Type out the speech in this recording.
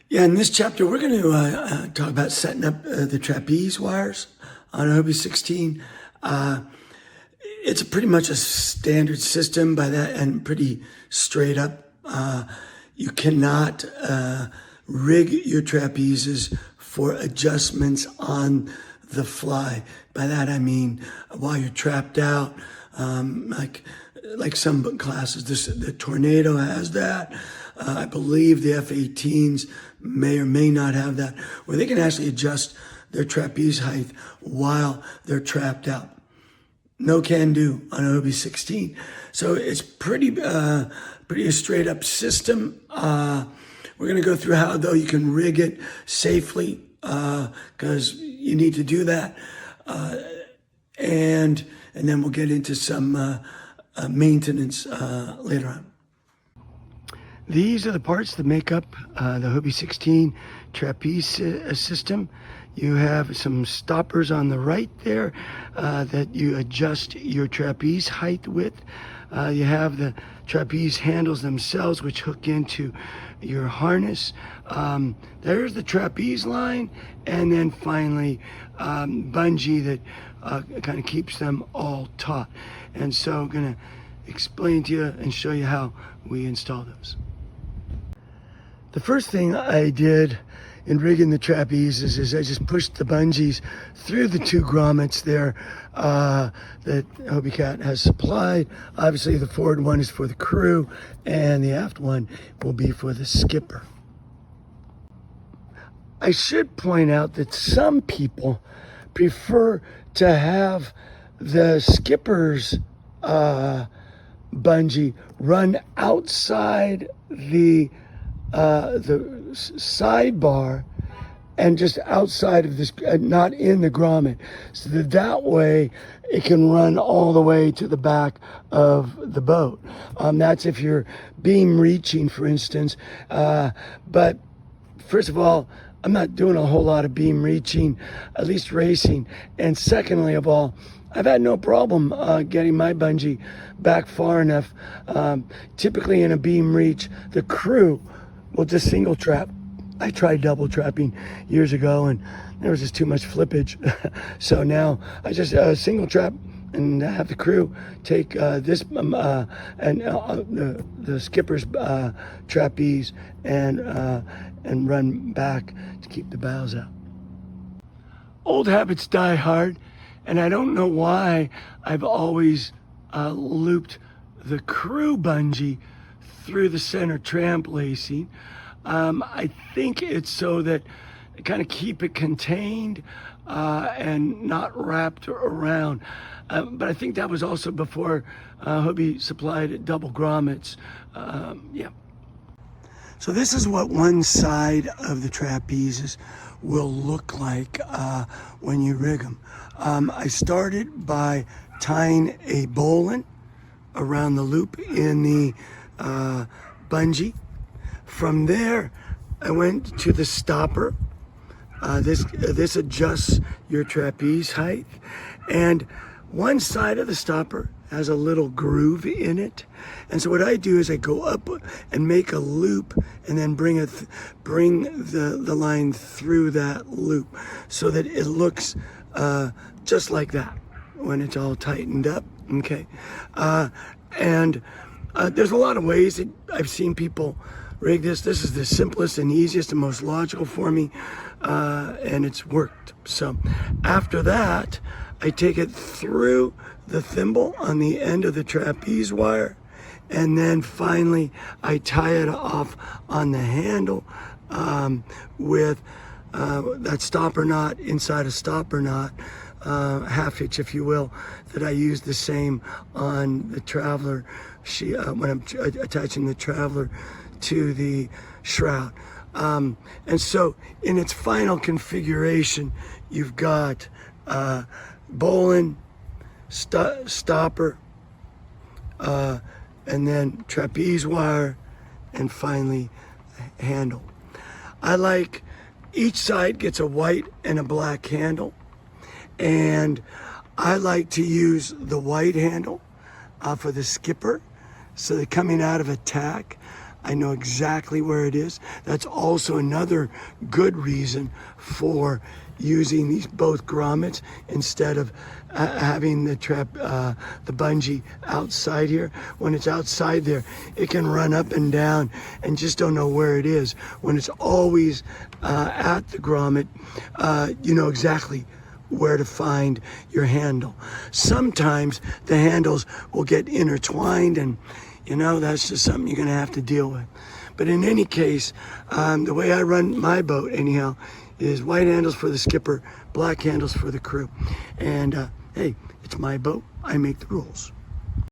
Yeah, in this chapter, we're going to talk about setting up the trapeze wires on Hobie 16. It's pretty much a standard system by that and pretty straight up. You cannot rig your trapezes for adjustments on the fly. By that I mean while you're trapped out, like some classes. The Tornado has that. I believe the F-18s may or may not have that, where they can actually adjust their trapeze height while they're trapped out. No can do on Hobie 16. So it's pretty a straight up system. We're going to go through how though you can rig it safely, because you need to do that. And then we'll get into some maintenance later on. These are the parts that make up the Hobie 16 trapeze system. You have some stoppers on the right there that you adjust your trapeze height with. You have the trapeze handles themselves, which hook into your harness. There's the trapeze line, and then finally bungee that kind of keeps them all taut. And so I'm going to explain to you and show you how we install those. The first thing I did in rigging the trapezes is I just pushed the bungees through the two grommets there that Hobie Cat has supplied. Obviously the forward one is for the crew and the aft one will be for the skipper. I should point out that some people prefer to have the skipper's bungee run outside the sidebar and just outside of this, not in the grommet, so that way it can run all the way to the back of the boat. That's if you're beam reaching, for instance. But first of all, I'm not doing a whole lot of beam reaching, at least racing. And secondly of all, I've had no problem getting my bungee back far enough. Typically in a beam reach, the crew will just single trap. I tried double trapping years ago and there was just too much flippage. So now I just single trap and have the crew take this and the skipper's trapeze and run back to keep the bows out. Old habits die hard, and I don't know why I've always looped the crew bungee through the center tramp lacing. I think it's so that kind of keep it contained and not wrapped around. But I think that was also before Hobie supplied double grommets. Yeah. So this is what one side of the trapezes will look like when you rig them. I started by tying a bowline around the loop in the bungee. From there, I went to the stopper. This adjusts your trapeze height, and one side of the stopper has a little groove in it. And so what I do is I go up and make a loop, and then bring the line through that loop, so that it looks just like that when it's all tightened up. Okay, and there's a lot of ways that I've seen people rig this. This is the simplest and easiest and most logical for me, and it's worked. So after that, I take it through the thimble on the end of the trapeze wire, and then finally I tie it off on the handle with that stopper knot inside a stopper knot, half hitch if you will, that I use the same on the Traveler when I'm attaching the Traveler to the shroud. And so in its final configuration, you've got bowline, stopper, and then trapeze wire, and finally handle. I like each side gets a white and a black handle, and I like to use the white handle for the skipper, so that coming out of attack, I know exactly where it is. That's also another good reason for using these both grommets instead of having the bungee outside here. When it's outside there, it can run up and down and just don't know where it is. When it's always at the grommet, you know exactly where to find your handle. Sometimes the handles will get intertwined, and you know, that's just something you're gonna have to deal with. But in any case, the way I run my boat anyhow is white handles for the skipper, black handles for the crew. And hey, it's my boat, I make the rules.